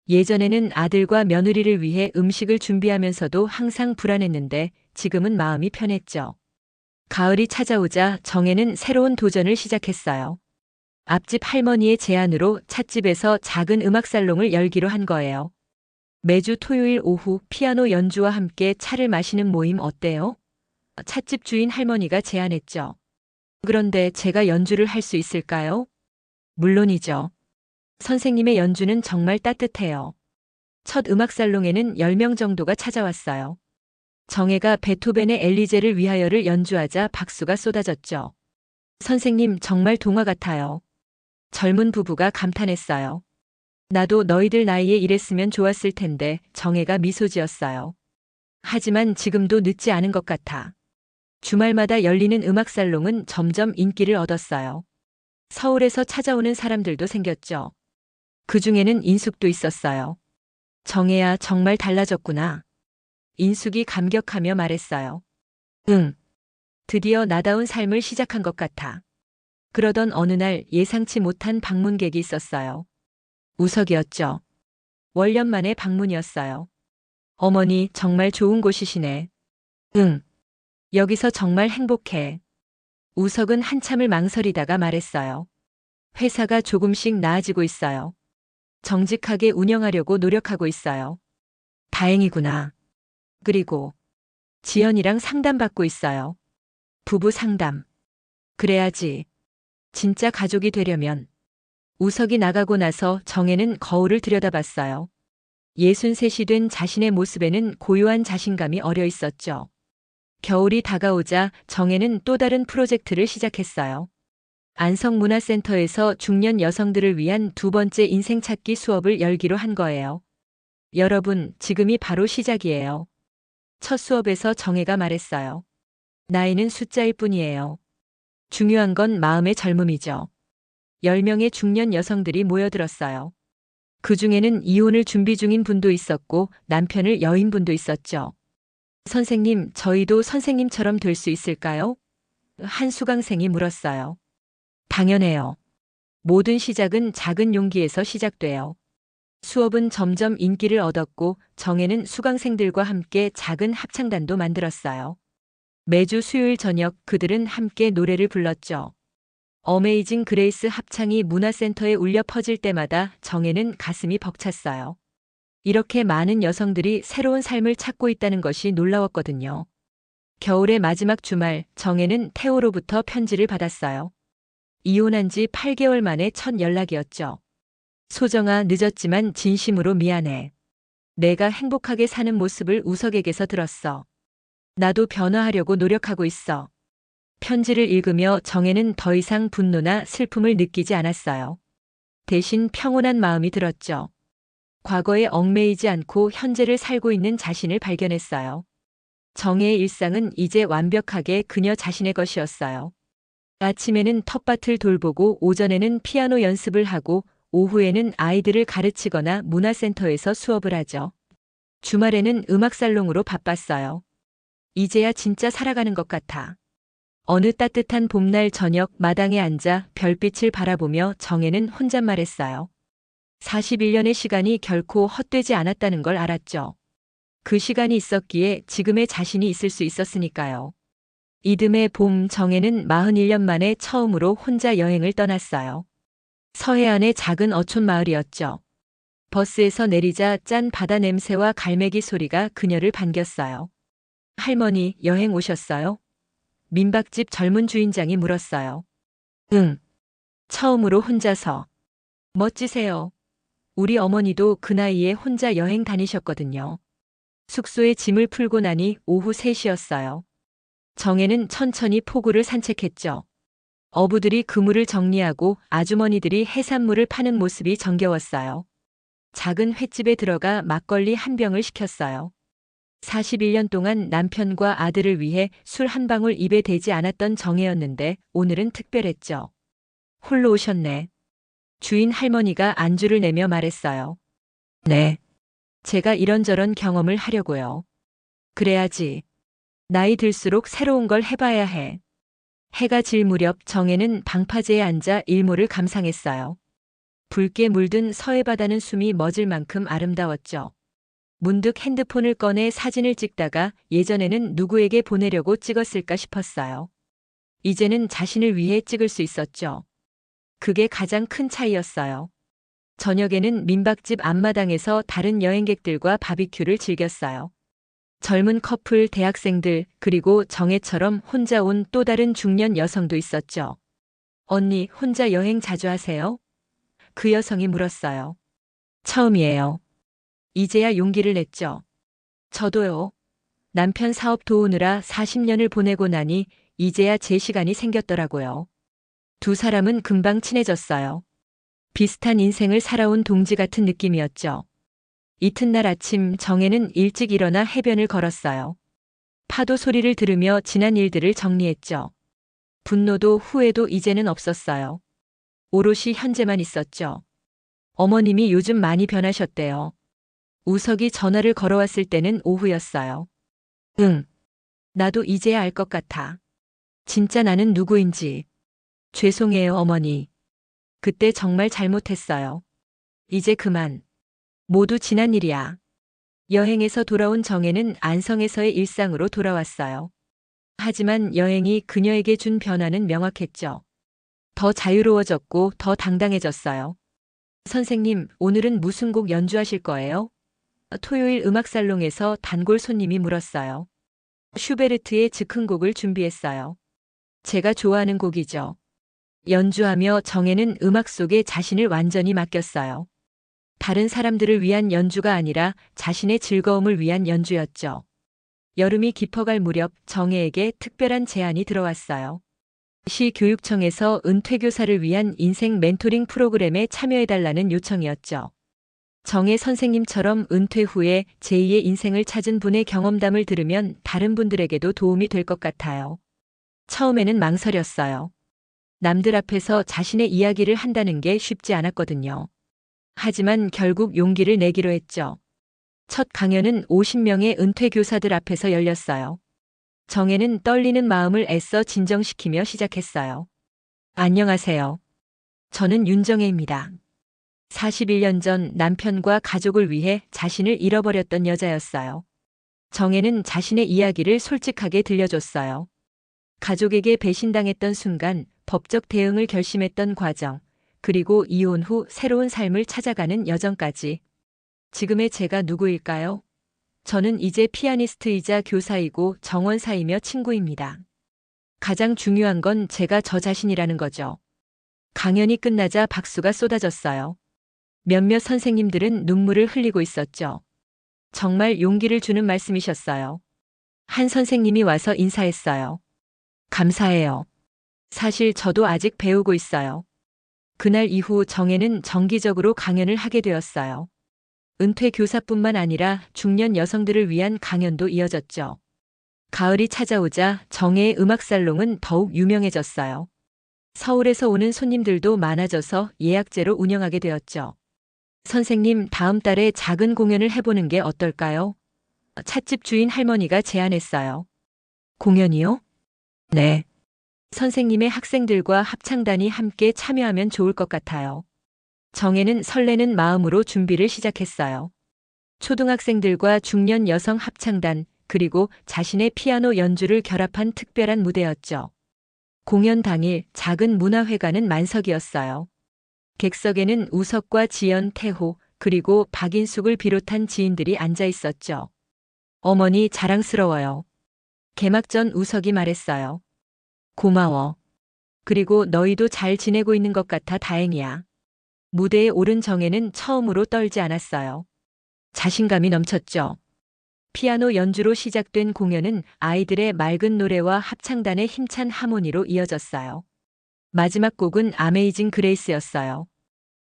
예전에는 아들과 며느리를 위해 음식을 준비하면서도 항상 불안했는데 지금은 마음이 편했죠. 가을이 찾아오자 정혜는 새로운 도전을 시작했어요. 앞집 할머니의 제안으로 찻집에서 작은 음악살롱을 열기로 한 거예요. 매주 토요일 오후 피아노 연주와 함께 차를 마시는 모임 어때요? 찻집 주인 할머니가 제안했죠. 그런데 제가 연주를 할 수 있을까요? 물론이죠. 선생님의 연주는 정말 따뜻해요. 첫 음악살롱에는 10명 정도가 찾아왔어요. 정혜가 베토벤의 엘리제를 위하여를 연주하자 박수가 쏟아졌죠. 선생님, 정말 동화 같아요. 젊은 부부가 감탄했어요. 나도 너희들 나이에 이랬으면 좋았을 텐데 정혜가 미소 지었어요. 하지만 지금도 늦지 않은 것 같아. 주말마다 열리는 음악살롱은 점점 인기를 얻었어요. 서울에서 찾아오는 사람들도 생겼죠. 그 중에는 인숙도 있었어요. 정혜야, 정말 달라졌구나. 인숙이 감격하며 말했어요. 응. 드디어 나다운 삶을 시작한 것 같아. 그러던 어느 날 예상치 못한 방문객이 있었어요. 우석이었죠. 월년 만에 방문이었어요. 어머니, 정말 좋은 곳이시네. 응. 여기서 정말 행복해. 우석은 한참을 망설이다가 말했어요. 회사가 조금씩 나아지고 있어요. 정직하게 운영하려고 노력하고 있어요. 다행이구나. 그리고 지연이랑 상담받고 있어요. 부부 상담. 그래야지. 진짜 가족이 되려면. 우석이 나가고 나서 정혜는 거울을 들여다봤어요. 63이 된 자신의 모습에는 고요한 자신감이 어려 있었죠. 겨울이 다가오자 정혜는 또 다른 프로젝트를 시작했어요. 안성문화센터에서 중년 여성들을 위한 2번째 인생 찾기 수업을 열기로 한 거예요. 여러분, 지금이 바로 시작이에요. 첫 수업에서 정혜가 말했어요. 나이는 숫자일 뿐이에요. 중요한 건 마음의 젊음이죠. 10명의 중년 여성들이 모여들었어요. 그 중에는 이혼을 준비 중인 분도 있었고 남편을 여인 분도 있었죠. 선생님, 저희도 선생님처럼 될 수 있을까요? 한 수강생이 물었어요. 당연해요. 모든 시작은 작은 용기에서 시작돼요. 수업은 점점 인기를 얻었고 정혜는 수강생들과 함께 작은 합창단도 만들었어요. 매주 수요일 저녁 그들은 함께 노래를 불렀죠. 어메이징 그레이스 합창이 문화센터에 울려 퍼질 때마다 정혜는 가슴이 벅찼어요. 이렇게 많은 여성들이 새로운 삶을 찾고 있다는 것이 놀라웠거든요. 겨울의 마지막 주말, 정혜는 태호로부터 편지를 받았어요. 이혼한 지 8개월 만에 첫 연락이었죠. 소정아, 늦었지만 진심으로 미안해. 내가 행복하게 사는 모습을 우석에게서 들었어. 나도 변화하려고 노력하고 있어. 편지를 읽으며 정혜는 더 이상 분노나 슬픔을 느끼지 않았어요. 대신 평온한 마음이 들었죠. 과거에 얽매이지 않고 현재를 살고 있는 자신을 발견했어요. 정혜의 일상은 이제 완벽하게 그녀 자신의 것이었어요. 아침에는 텃밭을 돌보고 오전에는 피아노 연습을 하고 오후에는 아이들을 가르치거나 문화센터에서 수업을 하죠. 주말에는 음악살롱으로 바빴어요. 이제야 진짜 살아가는 것 같아. 어느 따뜻한 봄날 저녁 마당에 앉아 별빛을 바라보며 정혜는 혼잣말했어요. 41년의 시간이 결코 헛되지 않았다는 걸 알았죠. 그 시간이 있었기에 지금의 자신이 있을 수 있었으니까요. 이듬해 봄 정혜는 41년 만에 처음으로 혼자 여행을 떠났어요. 서해안의 작은 어촌 마을이었죠. 버스에서 내리자 짠 바다 냄새와 갈매기 소리가 그녀를 반겼어요. 할머니, 여행 오셨어요? 민박집 젊은 주인장이 물었어요. 응. 처음으로 혼자서. 멋지세요. 우리 어머니도 그 나이에 혼자 여행 다니셨거든요. 숙소에 짐을 풀고 나니 오후 3시였어요. 정혜는 천천히 포구를 산책했죠. 어부들이 그물을 정리하고 아주머니들이 해산물을 파는 모습이 정겨웠어요. 작은 횟집에 들어가 막걸리 한 병을 시켰어요. 41년 동안 남편과 아들을 위해 술 한 방울 입에 대지 않았던 정혜였는데 오늘은 특별했죠. 홀로 오셨네. 주인 할머니가 안주를 내며 말했어요. 네. 제가 이런저런 경험을 하려고요. 그래야지. 나이 들수록 새로운 걸 해봐야 해. 해가 질 무렵 정혜는 방파제에 앉아 일몰을 감상했어요. 붉게 물든 서해바다는 숨이 멎을 만큼 아름다웠죠. 문득 핸드폰을 꺼내 사진을 찍다가 예전에는 누구에게 보내려고 찍었을까 싶었어요. 이제는 자신을 위해 찍을 수 있었죠. 그게 가장 큰 차이였어요. 저녁에는 민박집 앞마당에서 다른 여행객들과 바비큐를 즐겼어요. 젊은 커플, 대학생들, 그리고 정혜처럼 혼자 온 또 다른 중년 여성도 있었죠. 언니, 혼자 여행 자주 하세요? 그 여성이 물었어요. 처음이에요. 이제야 용기를 냈죠. 저도요. 남편 사업 도우느라 40년을 보내고 나니 이제야 제 시간이 생겼더라고요. 두 사람은 금방 친해졌어요. 비슷한 인생을 살아온 동지 같은 느낌이었죠. 이튿날 아침 정혜는 일찍 일어나 해변을 걸었어요. 파도 소리를 들으며 지난 일들을 정리했죠. 분노도 후회도 이제는 없었어요. 오롯이 현재만 있었죠. 어머님이 요즘 많이 변하셨대요. 우석이 전화를 걸어왔을 때는 오후였어요. 응. 나도 이제야 알 것 같아. 진짜 나는 누구인지. 죄송해요, 어머니. 그때 정말 잘못했어요. 이제 그만. 모두 지난 일이야. 여행에서 돌아온 정혜는 안성에서의 일상으로 돌아왔어요. 하지만 여행이 그녀에게 준 변화는 명확했죠. 더 자유로워졌고 더 당당해졌어요. 선생님, 오늘은 무슨 곡 연주하실 거예요? 토요일 음악살롱에서 단골 손님이 물었어요. 슈베르트의 즉흥곡을 준비했어요. 제가 좋아하는 곡이죠. 연주하며 정혜는 음악 속에 자신을 완전히 맡겼어요. 다른 사람들을 위한 연주가 아니라 자신의 즐거움을 위한 연주였죠. 여름이 깊어갈 무렵 정혜에게 특별한 제안이 들어왔어요. 시교육청에서 은퇴교사를 위한 인생 멘토링 프로그램에 참여해달라는 요청이었죠. 정혜 선생님처럼 은퇴 후에 제2의 인생을 찾은 분의 경험담을 들으면 다른 분들에게도 도움이 될 것 같아요. 처음에는 망설였어요. 남들 앞에서 자신의 이야기를 한다는 게 쉽지 않았거든요. 하지만 결국 용기를 내기로 했죠. 첫 강연은 50명의 은퇴 교사들 앞에서 열렸어요. 정혜는 떨리는 마음을 애써 진정시키며 시작했어요. 안녕하세요. 저는 윤정혜입니다. 41년 전 남편과 가족을 위해 자신을 잃어버렸던 여자였어요. 정혜는 자신의 이야기를 솔직하게 들려줬어요. 가족에게 배신당했던 순간, 법적 대응을 결심했던 과정, 그리고 이혼 후 새로운 삶을 찾아가는 여정까지. 지금의 제가 누구일까요? 저는 이제 피아니스트이자 교사이고 정원사이며 친구입니다. 가장 중요한 건 제가 저 자신이라는 거죠. 강연이 끝나자 박수가 쏟아졌어요. 몇몇 선생님들은 눈물을 흘리고 있었죠. 정말 용기를 주는 말씀이셨어요. 한 선생님이 와서 인사했어요. 감사해요. 사실 저도 아직 배우고 있어요. 그날 이후 정혜는 정기적으로 강연을 하게 되었어요. 은퇴 교사뿐만 아니라 중년 여성들을 위한 강연도 이어졌죠. 가을이 찾아오자 정혜의 음악살롱은 더욱 유명해졌어요. 서울에서 오는 손님들도 많아져서 예약제로 운영하게 되었죠. 선생님, 다음 달에 작은 공연을 해보는 게 어떨까요? 찻집 주인 할머니가 제안했어요. 공연이요? 네. 선생님의 학생들과 합창단이 함께 참여하면 좋을 것 같아요. 정혜는 설레는 마음으로 준비를 시작했어요. 초등학생들과 중년 여성 합창단, 그리고 자신의 피아노 연주를 결합한 특별한 무대였죠. 공연 당일 작은 문화회관은 만석이었어요. 객석에는 우석과 지연, 태호, 그리고 박인숙을 비롯한 지인들이 앉아 있었죠. 어머니 자랑스러워요. 개막 전 우석이 말했어요. 고마워. 그리고 너희도 잘 지내고 있는 것 같아 다행이야. 무대에 오른 정혜는 처음으로 떨지 않았어요. 자신감이 넘쳤죠. 피아노 연주로 시작된 공연은 아이들의 맑은 노래와 합창단의 힘찬 하모니로 이어졌어요. 마지막 곡은 아메이징 그레이스였어요.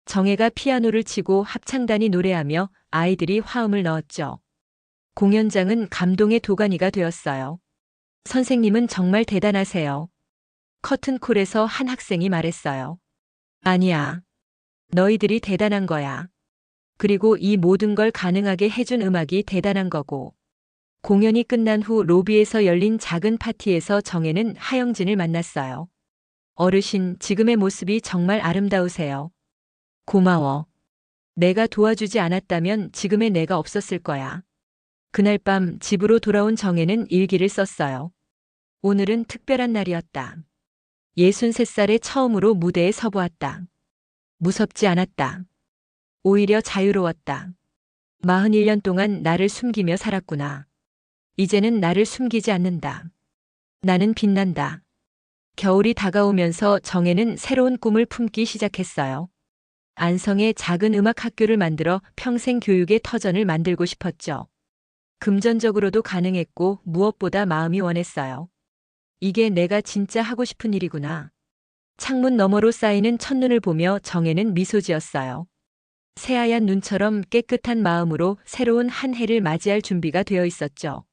정혜가 피아노를 치고 합창단이 노래하며 아이들이 화음을 넣었죠. 공연장은 감동의 도가니가 되었어요. 선생님은 정말 대단하세요. 커튼콜에서 한 학생이 말했어요. 아니야. 너희들이 대단한 거야. 그리고 이 모든 걸 가능하게 해준 음악이 대단한 거고. 공연이 끝난 후 로비에서 열린 작은 파티에서 정혜는 하영진을 만났어요. 어르신, 지금의 모습이 정말 아름다우세요. 고마워. 내가 도와주지 않았다면 지금의 내가 없었을 거야. 그날 밤 집으로 돌아온 정혜는 일기를 썼어요. 오늘은 특별한 날이었다. 63살에 처음으로 무대에 서보았다. 무섭지 않았다. 오히려 자유로웠다. 41년 동안 나를 숨기며 살았구나. 이제는 나를 숨기지 않는다. 나는 빛난다. 겨울이 다가오면서 정혜는 새로운 꿈을 품기 시작했어요. 안성에 작은 음악 학교를 만들어 평생 교육의 터전을 만들고 싶었죠. 금전적으로도 가능했고 무엇보다 마음이 원했어요. 이게 내가 진짜 하고 싶은 일이구나. 창문 너머로 쌓이는 첫눈을 보며 정혜는 미소 지었어요. 새하얀 눈처럼 깨끗한 마음으로 새로운 한 해를 맞이할 준비가 되어 있었죠.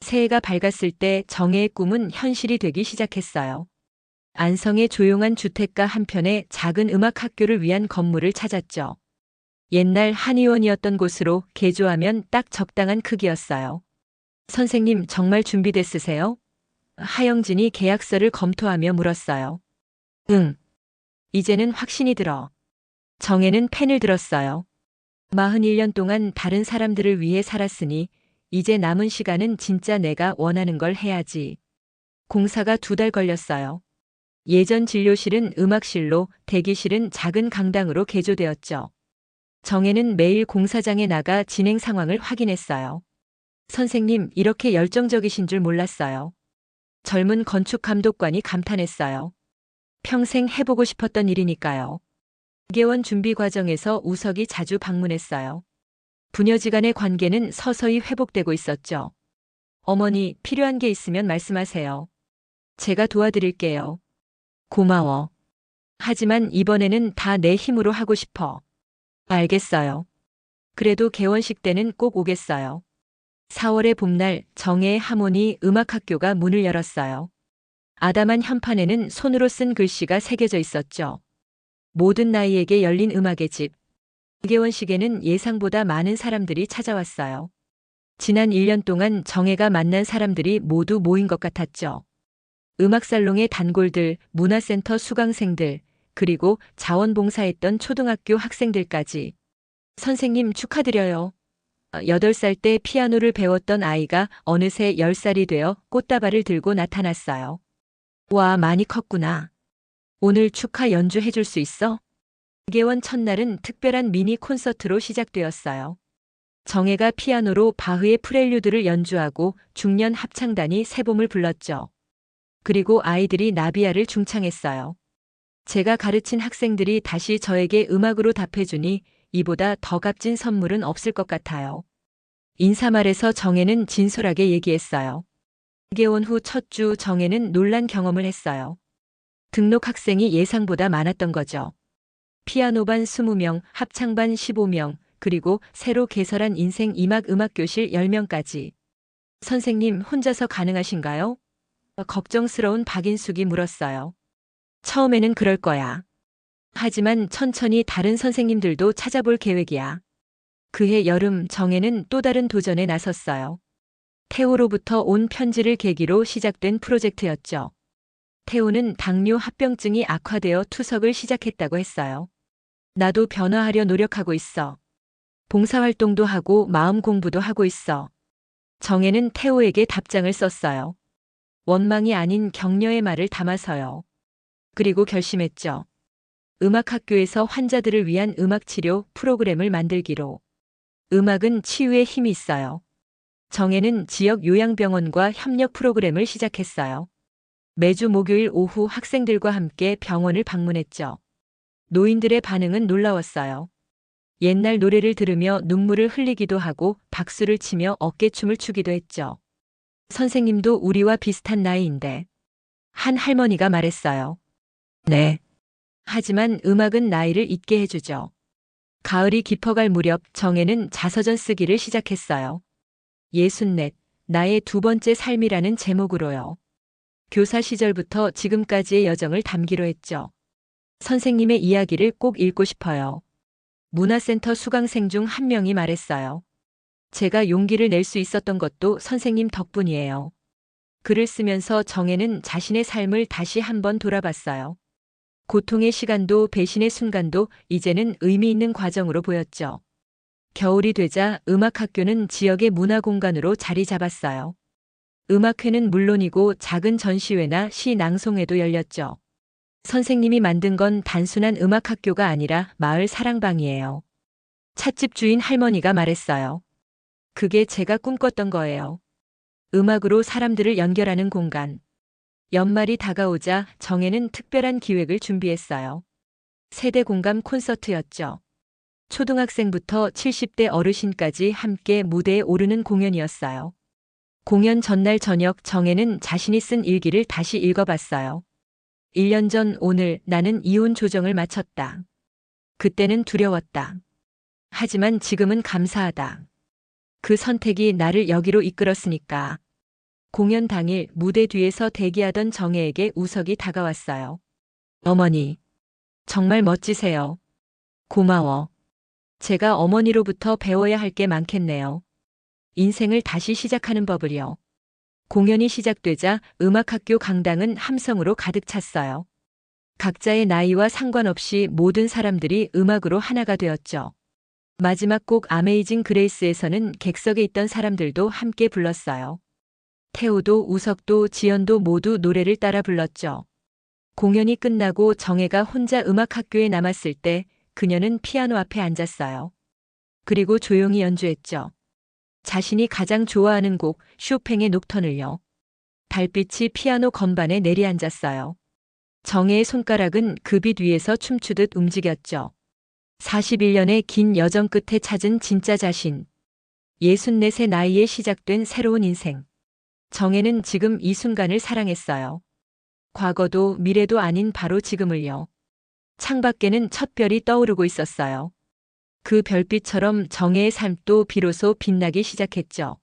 새해가 밝았을 때 정혜의 꿈은 현실이 되기 시작했어요. 안성의 조용한 주택가 한편에 작은 음악 학교를 위한 건물을 찾았죠. 옛날 한의원이었던 곳으로 개조하면 딱 적당한 크기였어요. 선생님, 정말 준비됐으세요? 하영진이 계약서를 검토하며 물었어요. 응. 이제는 확신이 들어. 정혜는 펜을 들었어요. 41년 동안 다른 사람들을 위해 살았으니 이제 남은 시간은 진짜 내가 원하는 걸 해야지. 공사가 2달 걸렸어요. 예전 진료실은 음악실로, 대기실은 작은 강당으로 개조되었죠. 정혜는 매일 공사장에 나가 진행 상황을 확인했어요. 선생님, 이렇게 열정적이신 줄 몰랐어요. 젊은 건축 감독관이 감탄했어요. 평생 해보고 싶었던 일이니까요. 개원 준비 과정에서 우석이 자주 방문했어요. 부녀지간의 관계는 서서히 회복되고 있었죠. 어머니, 필요한 게 있으면 말씀하세요. 제가 도와드릴게요. 고마워. 하지만 이번에는 다 내 힘으로 하고 싶어. 알겠어요. 그래도 개원식 때는 꼭 오겠어요. 4월의 봄날 정혜의 하모니 음악학교가 문을 열었어요. 아담한 현판에는 손으로 쓴 글씨가 새겨져 있었죠. 모든 나이에게 열린 음악의 집. 개원식에는 예상보다 많은 사람들이 찾아왔어요. 지난 1년 동안 정혜가 만난 사람들이 모두 모인 것 같았죠. 음악살롱의 단골들, 문화센터 수강생들, 그리고 자원봉사했던 초등학교 학생들까지. 선생님 축하드려요. 8살 때 피아노를 배웠던 아이가 어느새 10살이 되어 꽃다발을 들고 나타났어요. 와, 많이 컸구나. 오늘 축하 연주해 줄 수 있어? 개원 첫날은 특별한 미니 콘서트로 시작되었어요. 정혜가 피아노로 바흐의 프렐류드를 연주하고 중년 합창단이 새봄을 불렀죠. 그리고 아이들이 나비야를 중창했어요. 제가 가르친 학생들이 다시 저에게 음악으로 답해주니 이보다 더 값진 선물은 없을 것 같아요. 인사말에서 정혜는 진솔하게 얘기했어요. 개원 후 첫 주 정혜는 놀란 경험을 했어요. 등록 학생이 예상보다 많았던 거죠. 피아노반 20명, 합창반 15명, 그리고 새로 개설한 인생 이막 음악교실 10명까지. 선생님, 혼자서 가능하신가요? 걱정스러운 박인숙이 물었어요. 처음에는 그럴 거야. 하지만 천천히 다른 선생님들도 찾아볼 계획이야. 그해 여름 정혜는 또 다른 도전에 나섰어요. 태호로부터 온 편지를 계기로 시작된 프로젝트였죠. 태호는 당뇨 합병증이 악화되어 투석을 시작했다고 했어요. 나도 변화하려 노력하고 있어. 봉사활동도 하고 마음 공부도 하고 있어. 정혜는 태호에게 답장을 썼어요. 원망이 아닌 격려의 말을 담아서요. 그리고 결심했죠. 음악학교에서 환자들을 위한 음악치료 프로그램을 만들기로. 음악은 치유의 힘이 있어요. 정혜는 지역 요양병원과 협력 프로그램을 시작했어요. 매주 목요일 오후 학생들과 함께 병원을 방문했죠. 노인들의 반응은 놀라웠어요. 옛날 노래를 들으며 눈물을 흘리기도 하고 박수를 치며 어깨춤을 추기도 했죠. 선생님도 우리와 비슷한 나이인데. 한 할머니가 말했어요. 네. 하지만 음악은 나이를 잊게 해주죠. 가을이 깊어갈 무렵 정혜는 자서전 쓰기를 시작했어요. 64, 나의 두 번째 삶이라는 제목으로요. 교사 시절부터 지금까지의 여정을 담기로 했죠. 선생님의 이야기를 꼭 읽고 싶어요. 문화센터 수강생 중 한 명이 말했어요. 제가 용기를 낼 수 있었던 것도 선생님 덕분이에요. 글을 쓰면서 정혜는 자신의 삶을 다시 한번 돌아봤어요. 고통의 시간도 배신의 순간도 이제는 의미 있는 과정으로 보였죠. 겨울이 되자 음악학교는 지역의 문화공간으로 자리 잡았어요. 음악회는 물론이고 작은 전시회나 시 낭송회도 열렸죠. 선생님이 만든 건 단순한 음악학교가 아니라 마을 사랑방이에요. 찻집 주인 할머니가 말했어요. 그게 제가 꿈꿨던 거예요. 음악으로 사람들을 연결하는 공간. 연말이 다가오자 정혜는 특별한 기획을 준비했어요. 세대 공감 콘서트였죠. 초등학생부터 70대 어르신까지 함께 무대에 오르는 공연이었어요. 공연 전날 저녁 정혜는 자신이 쓴 일기를 다시 읽어봤어요. 1년 전 오늘 나는 이혼 조정을 마쳤다. 그때는 두려웠다. 하지만 지금은 감사하다. 그 선택이 나를 여기로 이끌었으니까. 공연 당일 무대 뒤에서 대기하던 정혜에게 우석이 다가왔어요. 어머니, 정말 멋지세요. 고마워. 제가 어머니로부터 배워야 할 게 많겠네요. 인생을 다시 시작하는 법을요. 공연이 시작되자 음악학교 강당은 함성으로 가득 찼어요. 각자의 나이와 상관없이 모든 사람들이 음악으로 하나가 되었죠. 마지막 곡 아메이징 그레이스에서는 객석에 있던 사람들도 함께 불렀어요. 태호도 우석도 지연도 모두 노래를 따라 불렀죠. 공연이 끝나고 정혜가 혼자 음악학교에 남았을 때 그녀는 피아노 앞에 앉았어요. 그리고 조용히 연주했죠. 자신이 가장 좋아하는 곡 쇼팽의 녹턴을요. 달빛이 피아노 건반에 내리앉았어요. 정혜의 손가락은 그 빛 위에서 춤추듯 움직였죠. 41년의 긴 여정 끝에 찾은 진짜 자신. 64세 나이에 시작된 새로운 인생. 정혜는 지금 이 순간을 사랑했어요. 과거도 미래도 아닌 바로 지금을요. 창밖에는 첫 별이 떠오르고 있었어요. 그 별빛처럼 정혜의 삶도 비로소 빛나기 시작했죠.